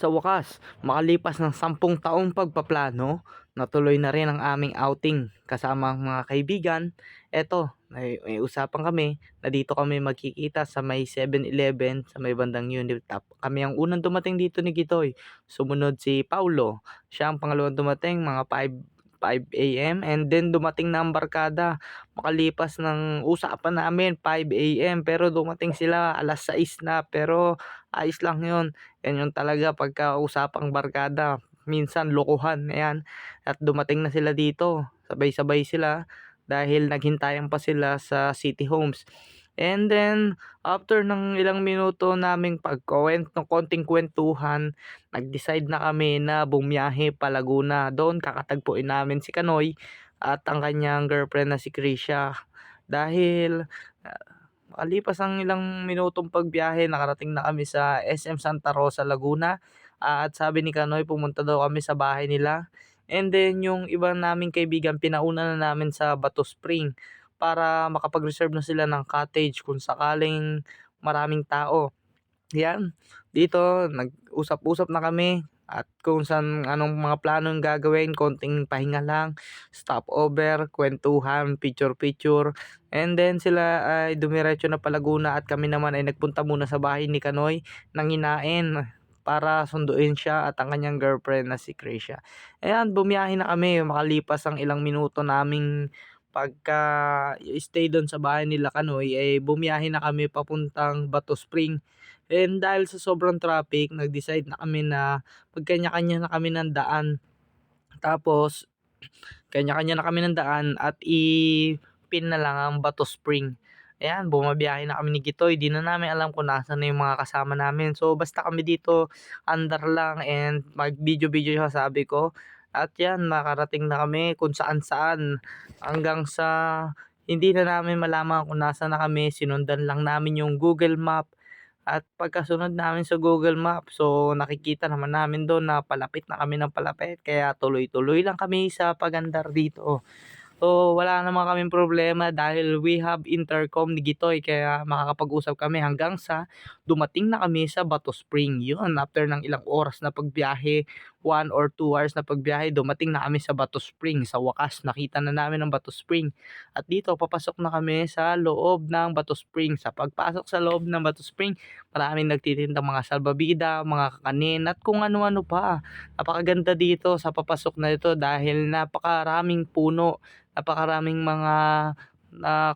Sa wakas, makalipas ng 10 taong pagpaplano, natuloy na rin ang aming outing kasama ang mga kaibigan. Eto, may usapan kami na dito kami magkikita sa may 7-Eleven sa may bandang Unit Top. Kami ang unang dumating dito ni Gitoy. Sumunod si Paulo. Siya ang pangalawang dumating mga 5 AM, and then dumating na ang barkada. Makalipas ng usapan namin 5 AM, pero dumating sila alas 6 na, pero ayos lang 'yon. Yan yung talaga pagkausapang barkada, minsan lokohan, ayan. At dumating na sila dito, sabay-sabay sila dahil naghintayan pa sila sa City Homes. And then, after ng ilang minuto naming konting kuwentuhan, nag-decide na kami na bumiyahe pa Laguna. Doon kakatagpuin namin si Kanoy at ang kanyang girlfriend na si Krisha. Dahil makalipas ang ilang minutong pagbiyahe, nakarating na kami sa SM Santa Rosa, Laguna. At sabi ni Kanoy pumunta daw kami sa bahay nila. And then yung iba naming kaibigan pinauna na namin sa Bato Spring para makapag-reserve na sila ng cottage kung sakaling maraming tao. 'Yan, dito nag-usap-usap na kami at kung saan anong mga planong gagawin, konting pahinga lang, stopover, kuwentuhan, picture-picture, and then sila ay dumiretso na pa Laguna at kami naman ay nagpunta muna sa bahay ni Kanoy ng Hinain para sunduin siya at ang kanyang girlfriend na si Krisha. Ayan, bumiyahe na kami makalipas ang ilang minuto naming pagka-stay do'n sa bahay nila Kanoy, eh, bumiyahe na kami papuntang Bato Spring. And dahil sa sobrang traffic, nag-decide na kami na magkanya-kanya na kami ng daan. Tapos kanya-kanya na kami ng daan at pin na lang ang Bato Spring. Ayan, bumabiyahe na kami ni Gitoy, 'di na namin alam kung nasaan na yung mga kasama namin. So, basta kami dito andar lang and mag-video-video siya sabi ko. At 'yan, nakarating na kami kung saan-saan hanggang sa hindi na namin malaman kung nasaan na kami. Sinundan lang namin yung Google Map at pagkasunod namin sa Google Maps, so nakikita naman namin dun na palapit na kami ng palapit kaya tuloy-tuloy lang kami sa pag-andar dito. So, wala naman kaming problema dahil we have intercom ni Gitoy kaya makakapag-usap kami hanggang sa dumating na kami sa Bato Spring. Yun, after ng ilang oras na pagbiyahe, 1 or 2 hours na pagbiyahe, dumating na kami sa Bato Spring. Sa wakas, nakita na namin ang Bato Spring. At dito, papasok na kami sa loob ng Bato Spring. Sa pagpasok sa loob ng Bato Spring, maraming nagtitindang mga salbabida, mga kakanin at kung ano-ano pa. Napakaganda dito sa papasok na ito dahil napakaraming puno, napakaraming mga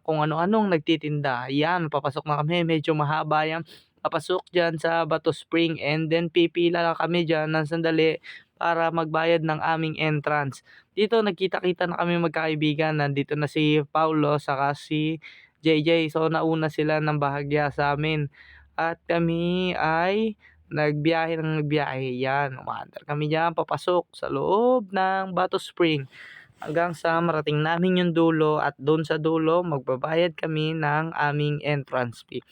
kung ano-anong nagtitinda. Yan, papasok na kami, medyo mahaba yan. Papasok diyan sa Bato Spring and then pipila lang kami diyan ng sandali para magbayad ng aming entrance. Dito nagkita-kita na kami magkakaibigan. Nandito na si Paulo saka si JJ. So nauna sila ng bahagya sa amin. At kami ay nagbiyahe. Yan, umaandar kami diyan papasok sa loob ng Bato Spring hanggang sa marating namin yung dulo at doon sa dulo magbabayad kami ng aming entrance fee.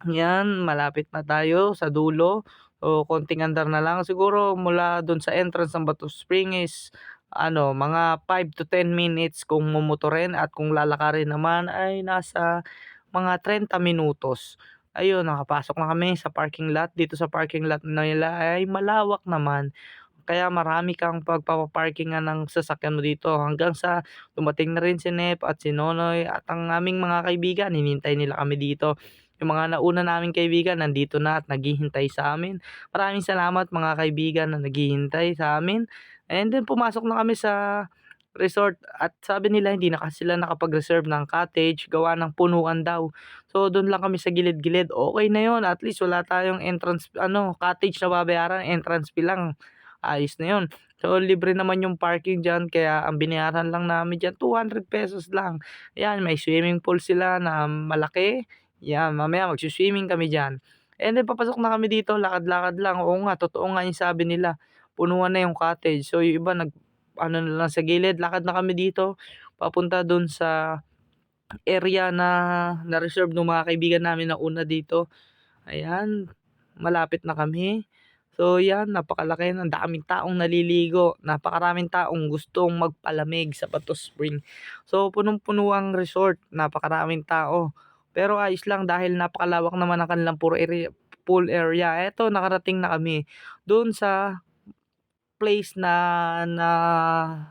Yan, malapit na tayo sa dulo. O konting andar na lang. Siguro mula doon sa entrance ng Bato Spring is mga 5 to 10 minutes kung momotorin at kung lalakarin naman ay nasa mga 30 minutos. Ayun, nakapasok na kami sa parking lot. Dito sa parking lot na nila ay malawak naman. Kaya marami kang pagpapaparkingan ng sasakyan mo dito hanggang sa dumating na rin si Nep at si Nonoy at ang aming mga kaibigan, hinihintay nila kami dito. Yung mga nauna naming kaibigan nandito na at naghihintay sa amin. Maraming salamat mga kaibigan na naghihintay sa amin. And then pumasok na kami sa resort at sabi nila hindi na kasi sila nakapag-reserve ng cottage gawa ng punuan daw. So dun lang kami sa gilid-gilid. Okay na yun, at least wala tayong entrance cottage na babayaran, entrance fee lang. Ayos na yun. So, libre naman yung parking diyan kaya ang binayaran lang namin diyan ₱200 lang. Ayan, may swimming pool sila na malaki. Yan, mamaya magsi-swimming kami diyan. And then papasok na kami dito, lakad-lakad lang. Oo nga, totoo nga yung sabi nila, punuan na yung cottage. So, yung iba na lang sa gilid, lakad na kami dito papunta dun sa area na na-reserve nung mga kaibigan namin na una dito. Ayan, malapit na kami. So 'yan, napakalaki, ang daming taong naliligo, napakaraming taong gustong magpalamig sa Bato Spring. So punong-puno ang resort, napakaraming tao. Pero ayos lang dahil napakalawak naman ng kanilang pool area. Eto nakarating na kami do'n sa place na na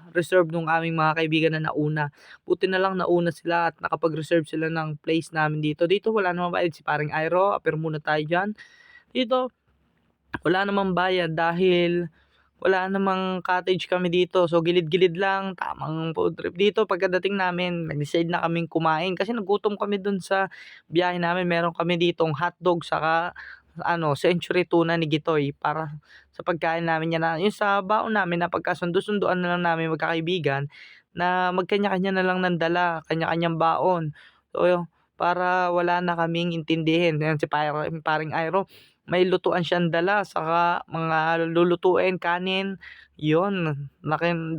reserve nung aming mga kaibigan na nauna. Buti na lang nauna sila at nakapag-reserve sila ng place namin dito. Dito wala namang bayad, si paring Iro, apir muna tayo diyan. Dito wala namang bayad dahil wala namang cottage kami dito. So gilid-gilid lang, tamang food trip. Dito pagkadating namin, nag-decide na kaming kumain kasi nagutom kami dun sa biyahe namin. Meron kami ditong hotdog saka century tuna ni Gitoy para sa pagkain namin yan na yung sa baon namin na pagkasundo-sunduan na lang namin magkakaibigan na magkanya-kanya na lang ng dala, kanya-kanyang baon. So para wala na kaming intindihin. Yan si paring Iro, may lutuan siyang dala saka mga lulutuin, kanin, yun.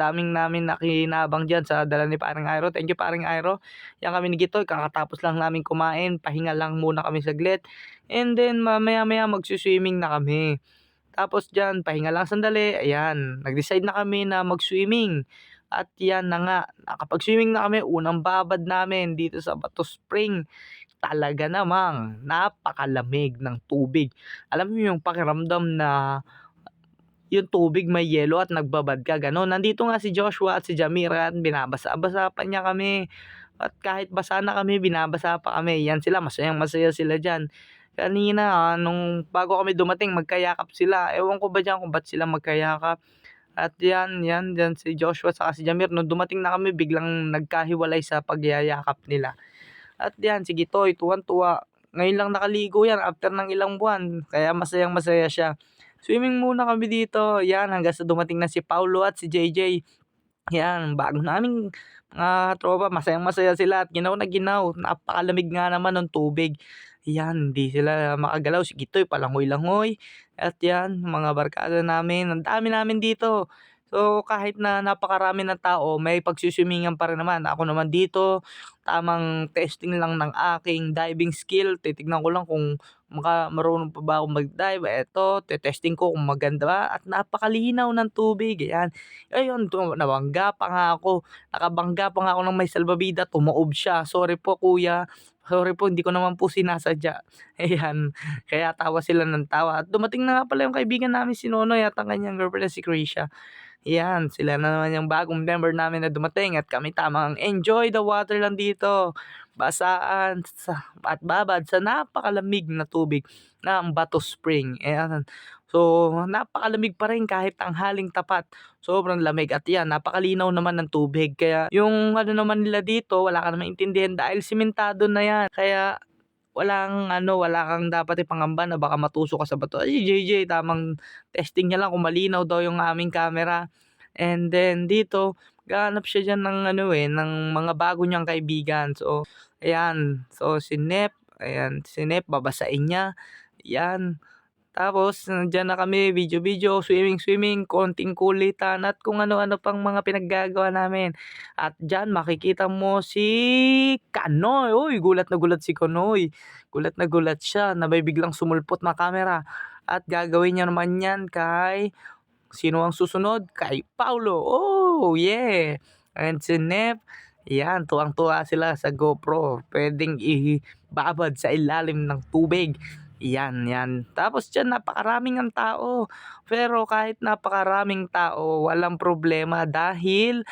Daming namin nakinabang diyan sa dala ni paring Iro. Thank you paring Iro. Yan kami ni Gitoy kakatapos lang namin kumain, pahinga lang muna kami saglit. And then mamaya-maya magsu-swimming na kami. Tapos diyan pahinga lang sandali, ayan, nag-decide na kami na mag-swimming. At yan na nga, nakapag-swimming na kami, unang babad namin dito sa Bato Spring. Talaga namang napakalamig ng tubig. Alam mo yung pakiramdam na yung tubig may yelo at nagbabad ka, gano'n. Nandito nga si Joshua at si Jamira at binabasa-basa pa niya kami. At kahit basa na kami, binabasa pa kami. Yan sila, masayang-masaya sila diyan. Kanina, nung bago kami dumating, magkayakap sila. Ewan ko ba diyan kung ba't sila magkayakap. At yan si Joshua saka si Jamir. Nung dumating na kami, biglang nagkahiwalay sa pagyayakap nila. At yan, si Gitoy, tuwan-tuwa. Ngayon lang nakaligo yan after ng ilang buwan. Kaya masayang-masaya siya. Swimming muna kami dito. Yan, hanggang sa dumating na si Paulo at si JJ. Yan, bago naming mga tropa, masayang-masaya sila at ginaw na ginaw. Napakalamig nga naman ng tubig. Yan, hindi sila makagalaw. Si Gitoy, palangoy-langoy. At yan, mga barkada namin. Ang dami namin dito. So, kahit na napakarami ng tao, may pagsiswimingan pa rin naman. Ako naman dito, tamang testing lang ng aking diving skill. Titignan ko lang kung marunong pa ba akong mag-dive. Eto, testing ko kung maganda ba. At napakalinaw ng tubig. Ayan. Ayun, nabangga pa nga ako. Nakabangga pa nga ako ng may salbabida. Tumaob siya. Sorry po kuya. Sorry po, hindi ko naman po sinasadya. Ayan. Kaya tawa sila ng tawa. At dumating na nga pala yung kaibigan namin si Nonoy at ang kanyang girlfriend na si Krisha. Yan, sila na naman yung bagong member namin na dumating at kami tamang enjoy the water lang dito. Basaan at babad sa napakalamig na tubig ng Bato Spring. Ayan. So, napakalamig pa rin kahit tanghaling tapat. Sobrang lamig at yan, napakalinaw naman ng tubig. Kaya yung naman nila dito, wala ka naman intindihan dahil simentado na yan. Kaya wala kang dapat ipangamba na baka matusok ka sa bato. Ay, JJ, tamang testing niya lang kung malinaw daw yung aming camera. And then dito, gahanap siya diyan ng ng mga bago niyang kaibigan. So, ayan. So, si Nep babasain niya. Yan. Tapos nandiyan na kami, video-video, swimming-swimming, konting kulitan at kung ano-ano pang mga pinaggagawa namin. At diyan makikita mo si Kanoy. Uy, gulat na gulat si Kanoy. Gulat na gulat siya na may biglang sumulpot na camera. At gagawin niya naman yan kay sino ang susunod? Kay Paulo. Oh, yeah. And si Nep, yan, tuwang-tuwa sila sa GoPro. Pwedeng ibabad sa ilalim ng tubig. Yan. Tapos diyan napakaraming ang tao. Pero kahit napakaraming tao, walang problema dahil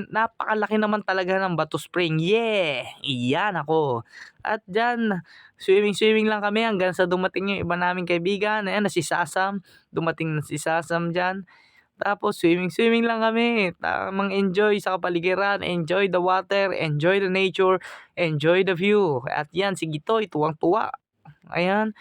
napakalaki naman talaga ng Bato Spring. Yeah! Iyan ako. At diyan, swimming lang kami hanggang sa dumating yung iba naming kaibigan. Ayan, na si Sasam. Dumating na si Sasam diyan. Tapos swimming lang kami. Tamang enjoy sa kapaligiran, enjoy the water, enjoy the nature, enjoy the view. At yan, si Gitoy, tuwang-tuwa. Ayan,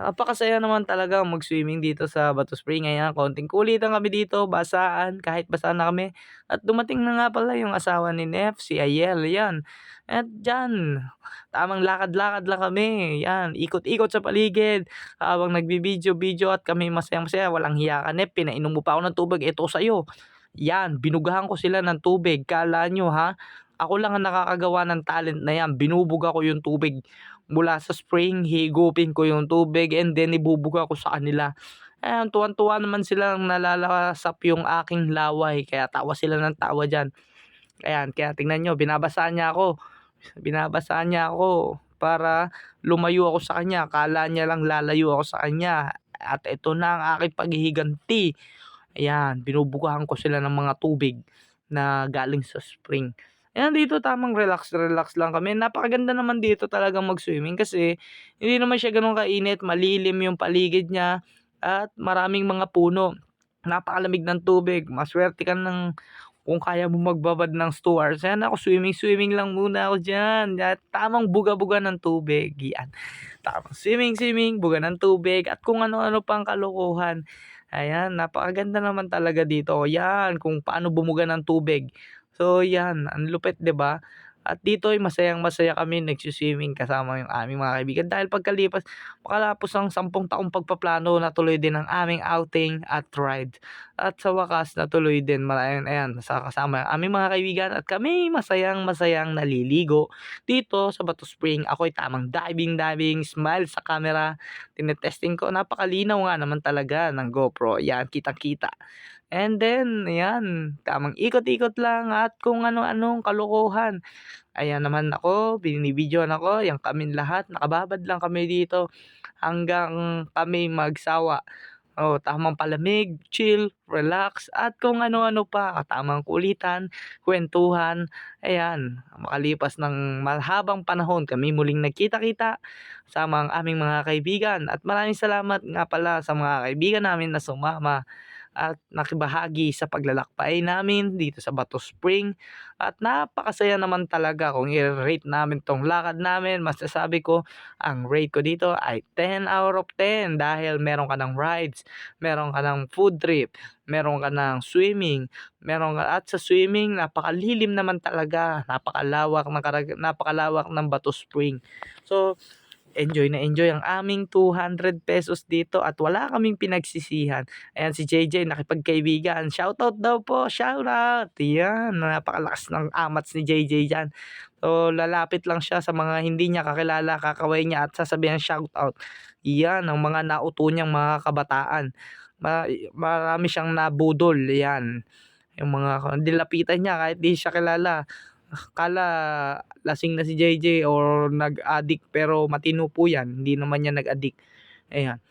napakasaya naman talaga mag-swimming dito sa Bato Spring. Ayan, konting kulitan kami dito, basaan, kahit basa na kami. At dumating na nga pala yung asawa ni Nef, si Ayel, yan. At diyan, tamang lakad-lakad lang kami. Yan, ikot-ikot sa paligid habang nagbibideo-video at kami masayang-masaya. Walang hiya ka, Nef, pinainom mo pa ako ng tubig. Ito sa'yo. Yan, binugahan ko sila ng tubig. Kala nyo ha, ako lang ang nakakagawa ng talent na yan. Binubuga ko yung tubig mula sa spring, higupin ko yung tubig and then ibubuga ko sa kanila. Ayan, tuwan-tuwa naman silang nalalasap yung aking laway. Kaya tawa sila ng tawa dyan. Ayan, kaya tingnan nyo, binabasaan niya ako. para lumayo ako sa kanya. Akala niya lang lalayo ako sa kanya at ito na ang aking paghihiganti. Ayan, binubugahan ko sila ng mga tubig na galing sa spring. Ayan, dito tamang relax, relax lang kami. Napakaganda naman dito talagang mag-swimming kasi hindi naman siya gano'n kainit, malilim yung paligid niya at maraming mga puno. Napakalamig ng tubig, maswerte ka ng kung kaya mo magbabad ng 2 hours. Ayan ako, swimming-swimming lang muna ako diyan at tamang buga-buga ng tubig, 'yan. Tamang swimming-swimming, buga ng tubig at kung ano-ano pang kalokohan. Ayan, napakaganda naman talaga dito. 'Yan, kung paano bumuga ng tubig. So 'yan, ang lupit 'di ba? At dito ay masayang-masaya kami nagsi-swimming kasama yung aming mga kaibigan dahil pagkalapos ng 10 taong pagpaplano natuloy din ang aming outing at ride. At sa wakas natuloy din ayan kasama ang aming mga kaibigan at kami masayang-masayang naliligo dito sa Bato Spring. Ako'y tamang diving, smile sa camera, tine-testing ko, napakalinaw nga naman talaga ng GoPro, 'yan kitang-kita. And then ayan, tamang ikot-ikot lang at kung ano-anong kalokohan. Ayan naman ako, binibidyohan ako, 'yan kaming lahat, nakababad lang kami dito hanggang kami magsawa. Oo, tamang palamig, chill, relax at kung ano-ano pa, tamang kulitan, kuwentuhan, ayan. Makalipas ng mahabang panahon kami muling nagkita-kita kasama ang aming mga kaibigan at maraming salamat nga pala sa mga kaibigan namin na sumama at nakibahagi sa paglalakbay namin dito sa Bato Spring at napakasaya naman talaga. Kung i-rate namin 'tong lakad namin, masasabi ko ang rate ko dito ay 10 out of 10 dahil meron ka ng rides, meron ka ng food trip, meron ka ng swimming, meron ka at sa swimming napakalilim naman talaga, napakalawak ng Bato Spring. So enjoy na enjoy ang aming ₱200 dito at wala kaming pinagsisihan. Ayan si JJ nakipagkaibigan, shoutout daw po, shoutout! 'Yan, napakalakas ng amats ni JJ diyan. So lalapit lang siya sa mga hindi niya kakilala, kakaway niya at sasabihan shoutout. 'Yan ang mga nauto niyang mga kabataan. Marami siyang nabudol, 'yan. Yung mga nilapitan niya kahit di siya kilala. Akala lasing na si JJ or nag-addict pero matino po 'yan, hindi naman yan nag-addict, ayan.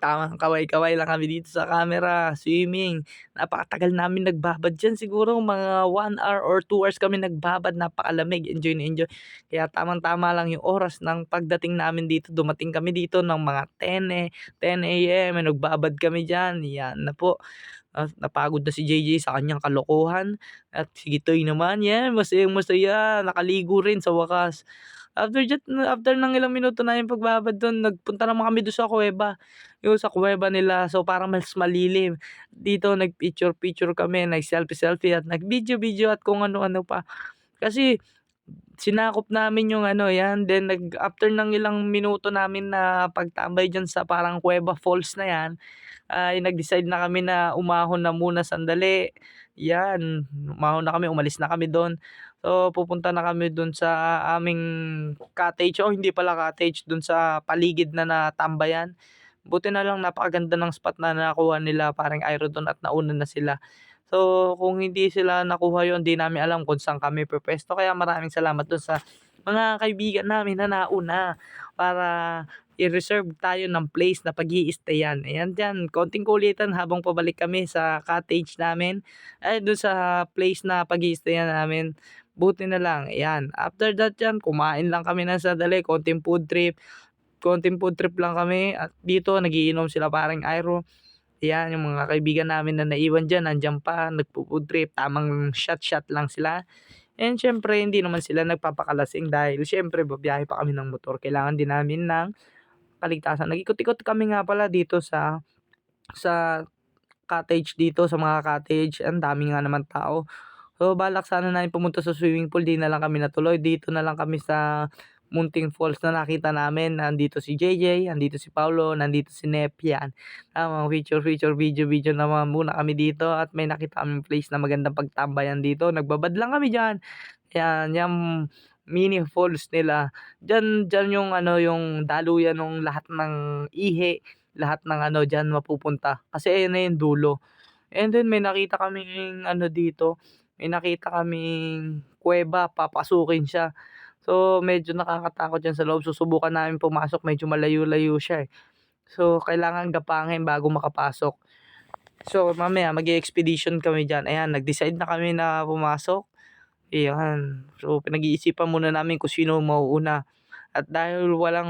Tamang kaway-kaway lang kami dito sa camera, swimming. Napakatagal namin nagbabad diyan, siguro mga 1 hour or 2 hours kami nagbabad, napakalamig, enjoy na enjoy. Kaya tamang-tama lang yung oras ng pagdating namin dito, dumating kami dito ng mga 10 AM, nagbabad kami diyan, 'yan na po. Napagod na si JJ sa kanyang kalokohan at si Gitoy naman 'yan masayang-masaya, nakaligo rin sa wakas. After ng ilang minuto naming pagbabad dun nagpunta naman kami dun sa kuweba, yung sa kuweba nila so parang mas malilim. Dito nag-picture-picture kami, nag-selfie-selfie at nag-video-video at kung ano-ano pa. Kasi sinakop namin yung ano 'yan, then after ng ilang minuto namin na pagtambay diyan sa parang Kuweba Falls na 'yan, ay nag-decide na kami na umahon na muna sandali. 'Yan, umahon na kami, umalis na kami dun. So, pupunta na kami dun sa aming cottage, o hindi pala cottage, dun sa paligid na natambayan. Buti na lang napakaganda ng spot na nakuha nila paring Iro dun at nauna na sila. So, kung hindi sila nakuha yun, 'di namin alam kung saan kami pupuwesto. Kaya maraming salamat dun sa mga kaibigan namin na nauna para i-reserve tayo ng place na pag-i-stayan. Ayan diyan, konting kulitan habang pabalik kami sa cottage namin, ay dun sa place na pag-i-stayan namin. Buti na lang, ayan. After that diyan, kumain lang kami ng sandali, konting food trip lang kami at dito nagiinom sila paring Iro. Ayan, yung mga kaibigan namin na naiwan diyan nandiyan pa, nagpo-food trip, tamang shot-shot lang sila. And siyempre hindi naman sila nagpapakalasing dahil siyempre bibiyahe pa kami ng motor, kailangan din namin ng kaligtasan. Nag-ikot-ikot kami nga pala dito sa cottage dito, sa mga cottage, ang dami nga naman tao. So, balak sana namin pumunta sa swimming pool, 'di na lang kami natuloy. Dito na lang kami sa munting falls na nakita namin. Nandito si JJ, nandito si Paulo, nandito si Nep, 'yan. Picture, video naman muna kami dito at may nakita kaming place na magandang pagtambayan dito. Nagbabad lang kami diyan. 'Yan, 'yang mini falls nila. Diyan yung ano, yung daluyan nung lahat ng ihe, lahat ng ano diyan mapupunta. Kasi ayan na yung dulo. And then may nakita kaming ano dito, may nakita kaming kuweba, papasukin siya. So, medyo nakakatakot yan sa loob. Susubukan namin pumasok, medyo malayo-layo siya, eh. So, kailangan gapangin bago makapasok. So, mamaya mag-e-expedition kami diyan. Ayan, nag-decide na kami na pumasok. Ayan. So, pinag-iisipan muna namin kung sino mauuna. At dahil wala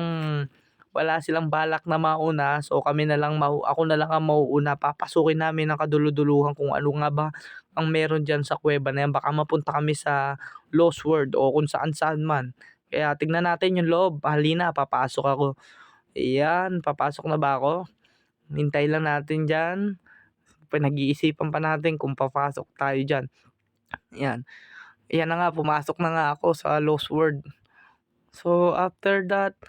silang balak na mauna, so kami na lang ako na lang ang mauuna. Papasukin namin ng kadulu-duluhan kung ano nga ba ang meron diyan sa kuweba na yan. Baka mapunta kami sa Lost World o kung saan-saan man. Kaya tignan natin yung loob. Halina, papasok ako. Ayan, papasok na ba ako? Hintay lang natin diyan. Pinag-iisipan pa natin kung papasok tayo diyan. Ayan. Ayan na nga, pumasok na nga ako sa Lost World. So, after that,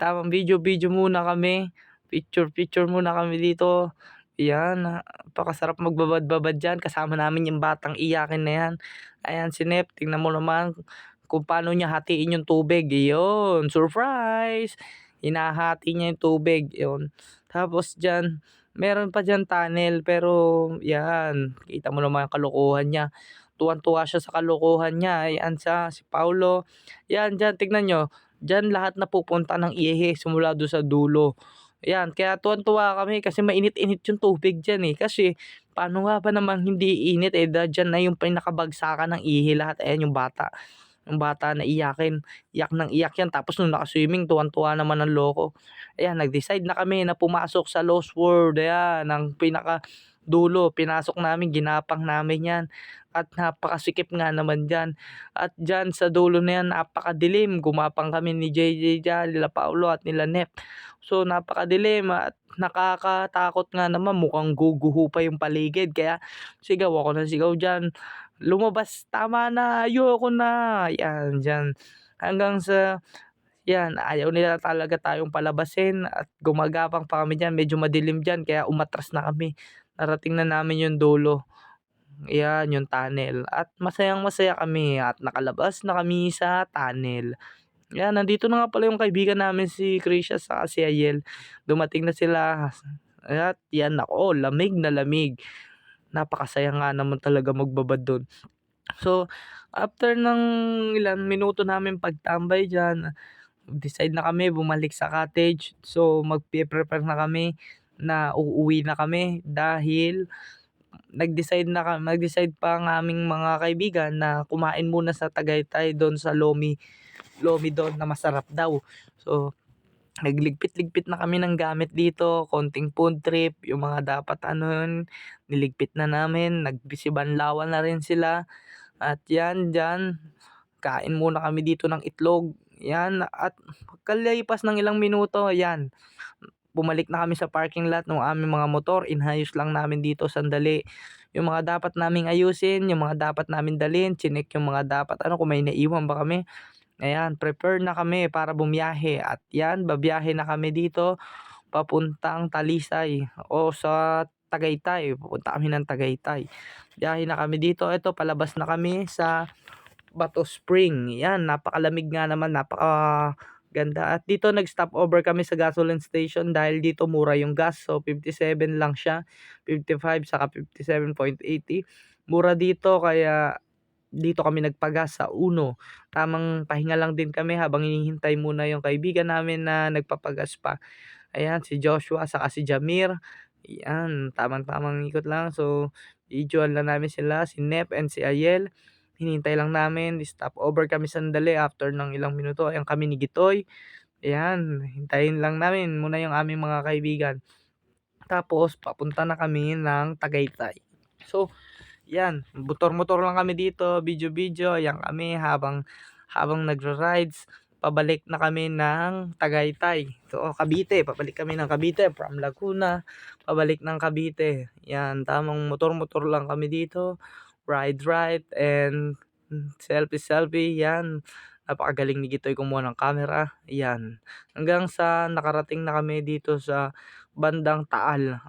tamang video-video muna kami. Picture-picture muna kami dito. Ayan, napakasarap magbabad-babad diyan. Kasama namin yung batang iyakin na yan. Ayan, si Nep, tingnan mo naman kung paano niya hatiin yung tubig. Iyon, surprise! Hinahati niya yung tubig. Yun. Tapos diyan, meron pa diyan tunnel pero yan, kita mo naman ang kalokohan niya. Tuwang-tuwa siya sa kalokohan niya. Ayan siya, si Paulo. Yan, diyan, tignan nyo. Diyan lahat napupunta ng ihe simula do'n sa dulo. Ayan, kaya tuwang-tuwa kami kasi mainit-init yung tubig diyan, eh. Kasi paano nga ba naman hindi init, eh, diyan na yung pinakabagsakan ng ihi lahat. Ayan yung bata na iyak ng iyak yan tapos nung naka-swimming tuwang-tuwa naman ang loko. Ayan, nag-decide na kami na pumasok sa Lost World. Ayan, ang pinakadulo pinasok namin, ginapang namin yan at napakasikip nga naman diyan. At diyan sa dulo na yan napakadilim, gumapang kami ni JJ diyan, nila Paulo at nila Nep. So, napakadilim at nakakatakot nga naman, mukhang guguho pa yung paligid kaya sigaw ako ng sigaw diyan. Lumabas, tama na, ayoko na, yan diyan. Hanggang sa yan, ayaw nila talaga tayong palabasin at gumagapang pa kami diyan, medyo madilim diyan kaya umatras na kami. Narating na namin yung dulo, yan yung tunnel at masayang-masaya kami at nakalabas na kami sa tunnel. Yan, nandito na nga pala yung kaibigan namin si Krisha saka si Ayel. Dumating na sila at yan, naku, lamig na lamig. Napakasaya nga naman talaga magbabad dun. So, after ng ilang minuto namin pagtambay diyan, decide na kami bumalik sa cottage. So, magpe-prepare na kami na uuwi na kami dahil nag-decide pa ang aming mga kaibigan na kumain muna sa Tagaytay do'n sa Lomi Lomi do'n na masarap daw. So, nagligpit-ligpit na kami ng gamit dito, konting food trip, yung mga dapat ano yun, niligpit na namin, nagbisibanlawan na rin sila. At yan diyan, kain muna kami dito ng itlog, yan at pagkalipas ng ilang minuto yan, bumalik na kami sa parking lot ng aming mga motor, inayos lang namin dito sandali. Yung mga dapat naming ayusin, yung mga dapat namin dalhin, chineck yung mga dapat ano kung may naiwan ba kami. Ayan, prepare na kami para bumiyahe at yan, babiyahe na kami dito papuntang Talisay o sa Tagaytay, pupunta kami ng Tagaytay. Biyahe na kami dito, eto palabas na kami sa Bato Spring. Yan, napakalamig nga naman, napakaganda. At dito nag-stop over kami sa gasoline station dahil dito mura yung gas. So 57 lang siya, 55 saka 57.80. Mura dito kaya dito kami nagpagas sa Uno. Tamang pahinga lang din kami habang hinihintay muna yung kaibigan namin na nagpapagas pa. Ayan, si Joshua saka si Jamir. Yan, tamang-tamang ikot lang. So, videoan lang namin sila, si Nep and si Ayel. Hinintay lang namin, stop over kami sandali after ng ilang minuto. Ayan kami ni Gitoy. Ayan, hintayin lang namin muna yung aming mga kaibigan. Tapos, papunta na kami ng Tagaytay. So, yan, motor-motor lang kami dito, video-video. Ayan kami habang nagra-rides. Pabalik na kami ng Tagaytay. So, Cavite. Pabalik kami ng Cavite from Laguna. Pabalik ng Cavite. Yan, tamang motor-motor lang kami dito. Ride and selfie-selfie. Yan. Napakagaling ni Gitoy kumuha ng camera. Yan. Hanggang sa nakarating na kami dito sa bandang Taal.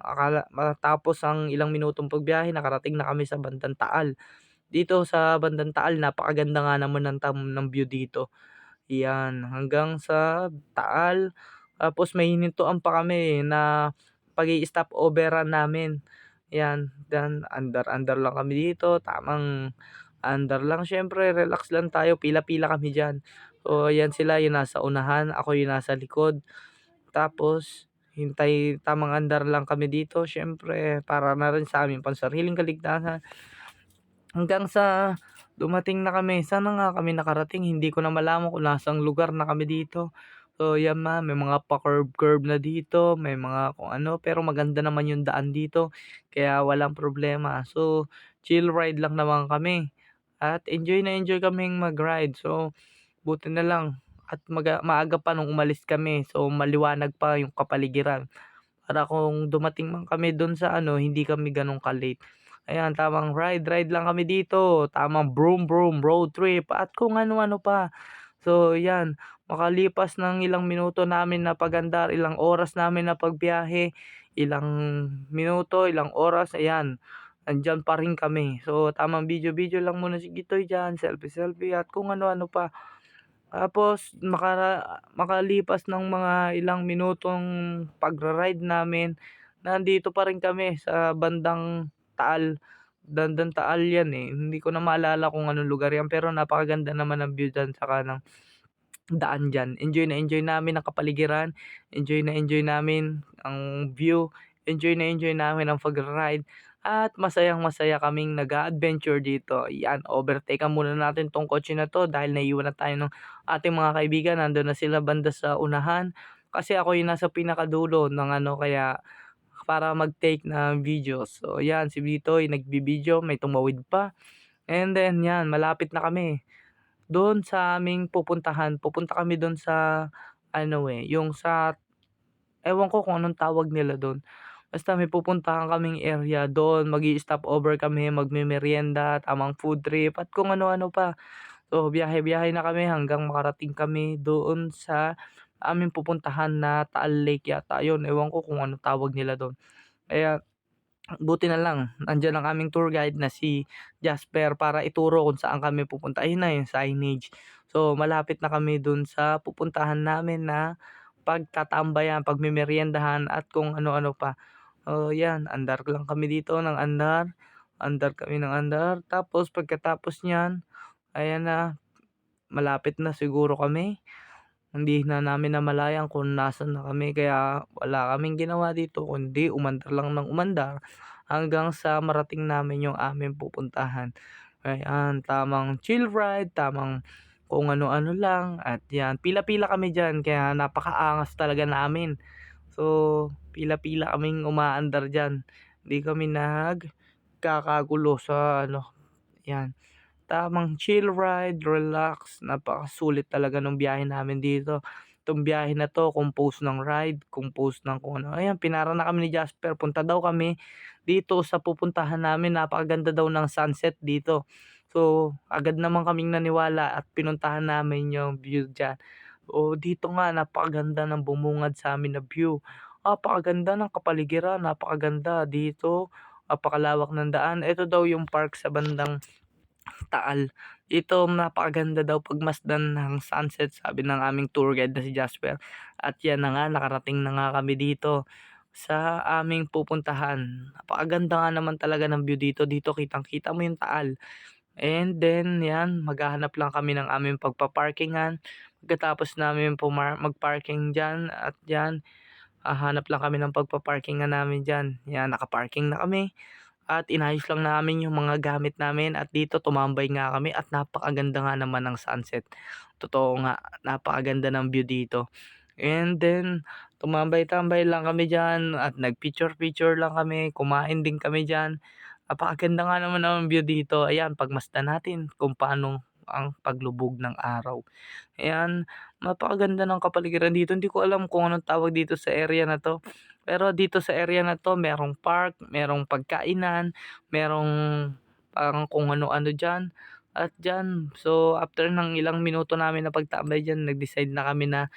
Matapos ang ilang minutong pagbiyahe, nakarating na kami sa bandang Taal. Dito sa bandang Taal, napakaganda nga naman ng view dito. Yan, hanggang sa Taal. Tapos may hinintuan pa kami na pag-i-stop overan namin. Yan, then andar-andar lang kami dito, tamang andar lang, syempre relax lang tayo, pila-pila kami diyan. So ayan sila, yung nasa unahan, ako yung nasa likod. Tapos tamang andar lang kami dito siyempre para na rin sa aming pansariling kaligtasan. Hanggang sa dumating na kami, sana nga kami nakarating, hindi ko na malaman kung nasang lugar na kami dito. So yan may mga pa-curve-curve na dito, may mga kung ano, pero maganda naman yung daan dito, kaya walang problema. So chill ride lang naman kami at enjoy na enjoy kaming mag-ride. So buti na lang at maaga pa nung umalis kami, so maliwanag pa yung kapaligiran. Para kung dumating man kami dun sa ano, hindi kami gano'n ka-late. Ayan, tamang ride-ride lang kami dito, tamang vroom-vroom road trip at kung ano-ano pa. So 'yan, makalipas ng ilang minuto namin na pag-andar, ilang oras namin na pagbiyahe, ilang minuto, ilang oras, ayan, andiyan pa rin kami. So tamang video-video lang muna si Gitoy diyan, selfie-selfie at kung ano-ano pa. Tapos makalipas ng mga ilang minutong pagra-ride namin, nandito pa rin kami sa bandang Taal. Bandang Taal 'yan, eh, hindi ko na maalala kung anong lugar 'yan, pero napakaganda naman ng view diyan saka ng daan diyan. Enjoy na enjoy namin ang kapaligiran, enjoy na enjoy namin ang view, enjoy na enjoy namin ang pagra-ride at masayang-masaya kaming nag-a-adventure dito. Yan, overtaken muna natin 'tong kotse na 'to dahil naiiwan na tayo ng ating mga kaibigan. Nandun na sila banda sa unahan, kasi ako yung nasa pinakadulo ng ano, kaya para mag-take ng videos. So yan, si Vito yung nagvi-video, may tumawid pa. And then yan, malapit na kami. Do'n sa aming pupuntahan, pupunta kami do'n sa ano, yung sa ewan ko kung anong tawag nila do'n. Basta may pupuntahan kaming area do'n, mag-i-stopover kami, magmemeryenda, tamang food trip at kung ano-ano pa. So, biyahe-biyahe na kami hanggang makarating kami doon sa aming pupuntahan na Taal Lake yata 'yun, ewan ko kung anong tawag nila do'n. Kaya buti na lang nandiyan ang aming tour guide na si Jasper para ituro kung saan kami pupunta. Ayun na yung signage. So malapit na kami dun sa pupuntahan namin na pagtatambayan, pagmemeryendahan at kung ano-ano pa. Oh, 'yan, andar lang kami dito ng andar, andar kami ng andar. Tapos pagkatapos niyan, ayan na, malapit na siguro kami. Hindi na namin namalayan kung nasaan na kami, kaya wala kaming ginawa dito kundi umandar lang ng umandar hanggang sa marating namin yung aming pupuntahan. Ayan, tamang chill ride, tamang kung ano-ano lang at 'yan, pila-pila kami diyan kaya napakaangas talaga namin. So, pila-pila kaming umaandar diyan, hindi kami nagkakagulo sa ano, 'yan. Tamang chill ride, relax, napakasulit talaga nung biyahe namin dito. 'Tong biyahe na 'to compose ng ride, compose ng kung ano, ayan pinara na kami ni Jasper, punta daw kami dito sa pupuntahan namin, napakaganda daw ng sunset dito. So, agad naman kaming naniwala at pinuntahan namin yung view diyan. Oh, dito nga napakaganda ng bumungad sa'min na view, napakaganda ng kapaligiran, napakaganda dito, napakalawak ng daan. Ito daw yung park sa bandang Taal. Dito napakaganda daw pagmasdan ng sunset, sabi ng aming tour guide na si Jasper. At yan na nga, nakarating na nga kami dito sa aming pupuntahan. Napakaganda nga naman talaga ng view dito. Dito kitang-kita mo yung Taal. And then yan, maghahanap lang kami ng aming pagpaparkingan. Pagkatapos namin magparking diyan at yan, hahanap lang kami ng pagpaparkingan namin diyan. Yan, nakaparking na kami. At inayos lang namin yung mga gamit namin at dito tumambay nga kami at napakaganda nga naman ng sunset. Totoo nga, napakaganda ng view dito. And then, tumambay-tambay lang kami diyan at nag-picture-picture lang kami, kumain din kami diyan. Napakaganda nga naman ng view dito. Ayan, pagmasdan natin kung paano ang paglubog ng araw. Ayan, napakaganda ng kapaligiran dito. Hindi ko alam kung anong tawag dito sa area na 'to. Pero dito sa area na 'to merong park, merong pagkainan, merong parang kung ano-ano diyan at diyan. So, after ng ilang minuto namin na pagtambay diyan, nag-decide na kami na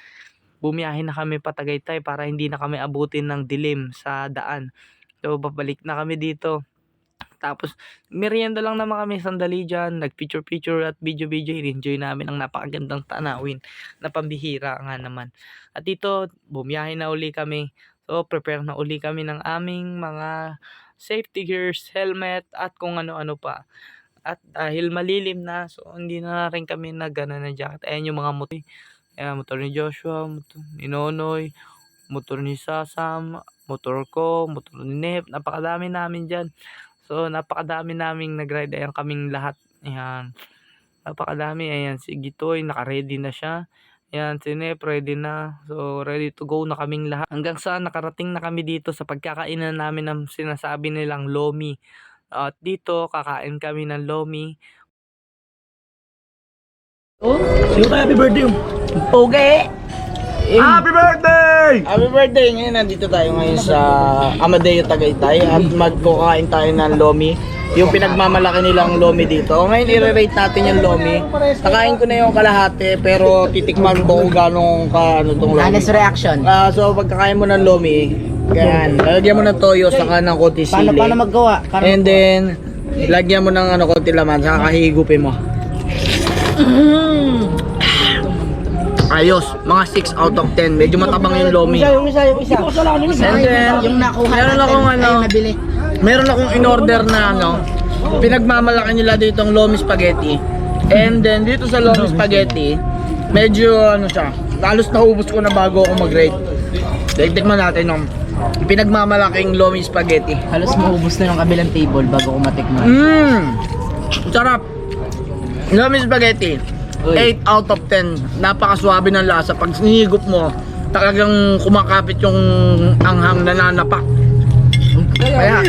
bumiyahe na kami pa Tagaytay para hindi na kami abutin ng dilim sa daan. So, babalik na kami dito. Tapos merienda lang naman kami sandali diyan, nag-picture-picture at video-video, in-enjoy namin ang napakagandang tanawin na pambihira nga naman. At dito bumiyahe na uli kami. So prepare na uli kami ng aming mga safety gears, helmet at kung ano-ano pa. At dahil malilim na, so hindi na rin kami nag-ano ng jacket. Ayan yung mga motor. Ayan, motor ni Joshua, motor ni Nonoy, motor ni Sasam, motor ko, motor ni Nep. Napakadami namin dyan. So, napakadami naming nag-ride. Ayan kaming lahat. Ayan. Napakadami. Ayan, si Gitoy, naka-ready na siya. Ayan, si Nep, ready na. So, ready to go na kaming lahat. Hanggang sa nakarating na kami dito sa pagkakainan namin ng sinasabi nilang lomi. At dito, kakain kami ng lomi. Sino tayo happy birthday yung? Okay! Happy birthday! Happy birthday! Ngayon nandito tayo ngayon sa Amadeo Tagaytay at magkukain tayo ng lomi. Yung pinagmamalaki nilang lomi dito. Ngayon i-rate natin yung lomi. Nakain ko na yung kalahati pero titikman ko kung ganong ano tong lomi. Honest reaction. So pagkakain mo ng lomi, ganyan. Lalagyan mo ng toyo saka ng konti sili. Paano maggawa? And then, lagyan mo ng konti laman saka kahigupin mo. Ayos, mga 6 out of 10. Medyo matabang yung lomi. Yung isa. And then, Yung nakuha meron natin akong ay nabili. meron akong in-order na pinagmamalaki nila dito ang lomi spaghetti. And then, dito sa lomi spaghetti, medyo siya, halos naubos ko na bago ako mag-rate. Tikman natin yung pinagmamalaking lomi spaghetti. Halos maubos na yung kabilang table bago ko matikman. Sarap. Lomi spaghetti. 8 out of 10. Napakaswabe ng lasa. Pag sinihigop mo, talagang kumakapit yung anghang na nanapak. Kaya,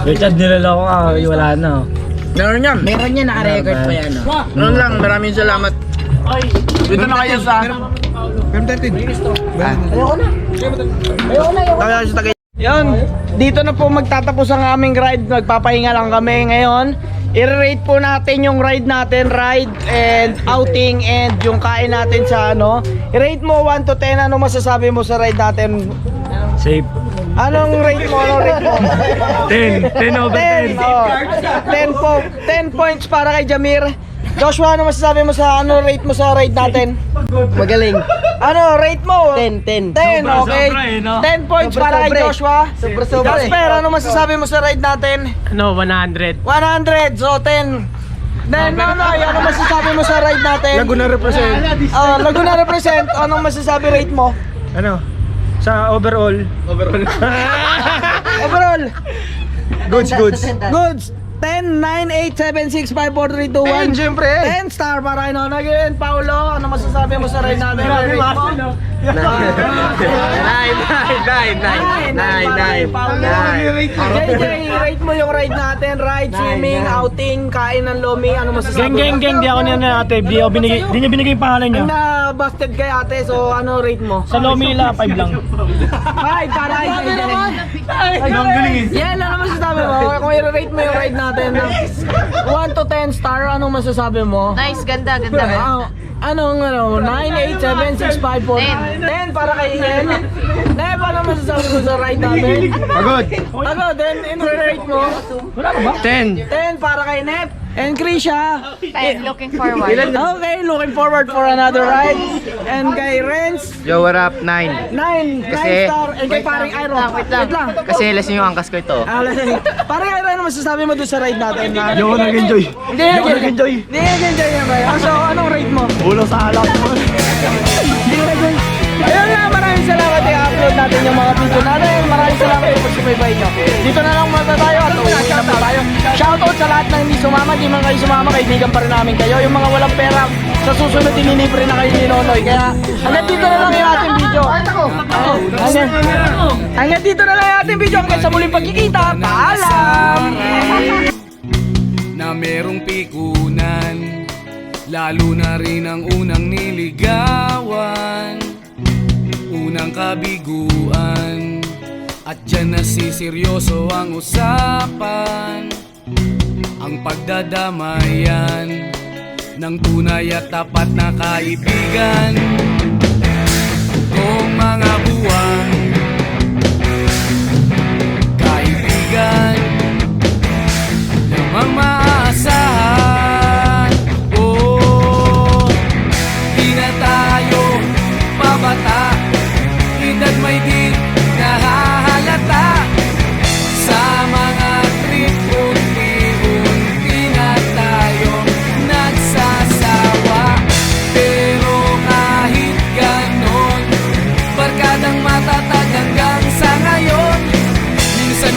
Richard, nilala ko wala na. meron yan. Meron niya naka-record pa yan. Oh. Meron lang. Maraming salamat. Dito na kayo sa... Yan, dito na po magtatapos ang aming ride. Magpapahinga lang kami ngayon. I-rate po natin yung ride natin, ride and outing and yung kain natin sa I-rate mo 1 to 10, ano masasabi mo sa ride natin? Safe. Anong rate mo? 10 over 10. 10 po. 10 points para kay Jamir. Joshua, ano masasabi mo sa rate mo sa ride natin? Magaling. Ano, rate mo? 10. 10, okay. Sobra eh, no? 10 points Sobra, para kay sobra. Joshua. Sobra. Jasper, ano masasabi mo sa ride natin? Ano, 100. 100, so 10. Then, Nonoy, ano masasabi mo sa ride natin? Laguna represent. Laguna represent, anong masasabi rate mo? Ano? Sa overall. Overall, Goods. goods. 10, 9, 8, 7, 6, 5, 4, 3, 2, 1. 10, syempre. 10 star para kay Nonoy. And Paolo, ano masasabi mo sa ride natin? Rate mo? 9. JJ, rate mo yung ride natin. Ride, swimming, outing, kain ng lomi. Ano masasabi mo? Geng, di ako niya na ate. Di niya binigay yung pangalan niya. Na busted kay ate, so ano rate mo? Sa Lomila, 5 lang. 5 para kay JJ. Ang galing eh. Yan, ano masasabi mo? Kung i-rate mo yung ride natin 1 to 10 star, anong masasabi mo? Nice, ganda. Anong 9, 8, 7, 6, 5, 4 10 para kay Ian. Nep, ano masasabi mo sa ride natin? Pagod. Then in-rate mo? 10. 10 para kay Nep. And Krisha. 10, looking forward. Okay, looking forward for another ride. And kay Renz, Yo, what up? 9. 9 Kasi- star. And kay paring Iron. Wait lang. Kasi less yung angkas ko ito. Paring Iron, ano masasabi mo doon sa ride natin? Di ako nag-enjoy. Hindi nag-enjoy. Hindi nag-enjoy yan ba? So, anong rate mo? Ulo sa alak. Hindi nag-enjoy. Ayun nga, maraming salamat i-upload natin yung mga video natin. Maraming salamat yung pagsubaybay nyo. Dito na lang muna tayo at uwi na po tayo. Shoutout sa lahat na hindi sumama. Di man kayo sumama, kaibigan pa rin namin kayo. Yung mga walang pera, sa susunod ililibre na kayo ni Nonoy. Kaya hanggang dito na lang yung ating video. Hanggang dito na lang yung ating video. Hanggang sa muling pagkikita. Paalam! Na merong pikunan, lalo na rin ang unang niligawan, unang kabiguan, at dyan nasiseryoso ang usapan, ang pagdadamayan ng tunay at tapat na kaibigan. Kung mga buwan, kaibigan, namang maaasahan. Oh, di na tayo pabata, edad may di nahahalata. Sa mga trip, unti-unti na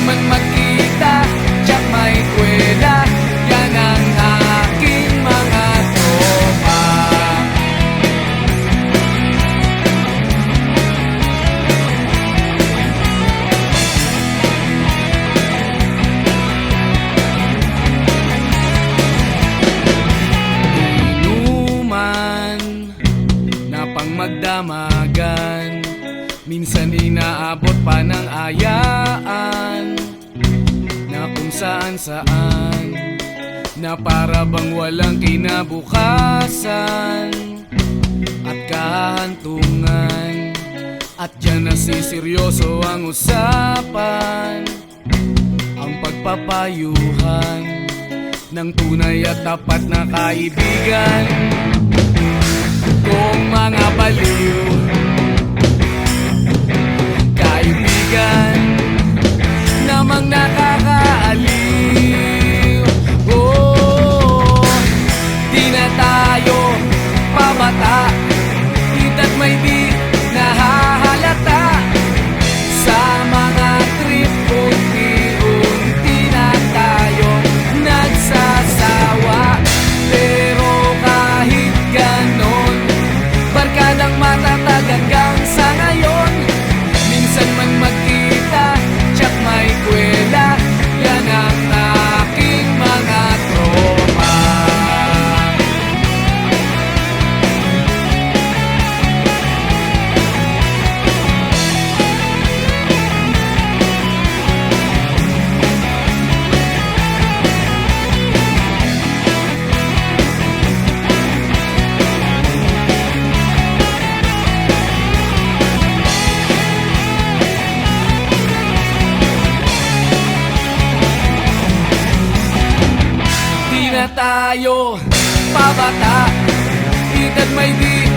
man magkita, tiyak may kwela, yan ang aking mga tropa. Inuman na pang magdamagan, minsan inaabot pa ng ayaan, na kung saan na para bang walang kinabukasan at kahantungan. At dyan nasiseryoso ang usapan, ang pagpapayuhan ng tunay at tapat na kaibigan. Kung mga baliw, kaibigan namang nakakaaliw. Oh, di na tayo pabata, edad may di nahahalata. Sa mga trip unti-unti na tayo nagsasawa. Pero kahit ganon, barkadang matatag hanggang sa ngayon. Minsan man magkita, tiyak may kwela, yan ang aking mga tropa. Di na tayo pabata, edad may di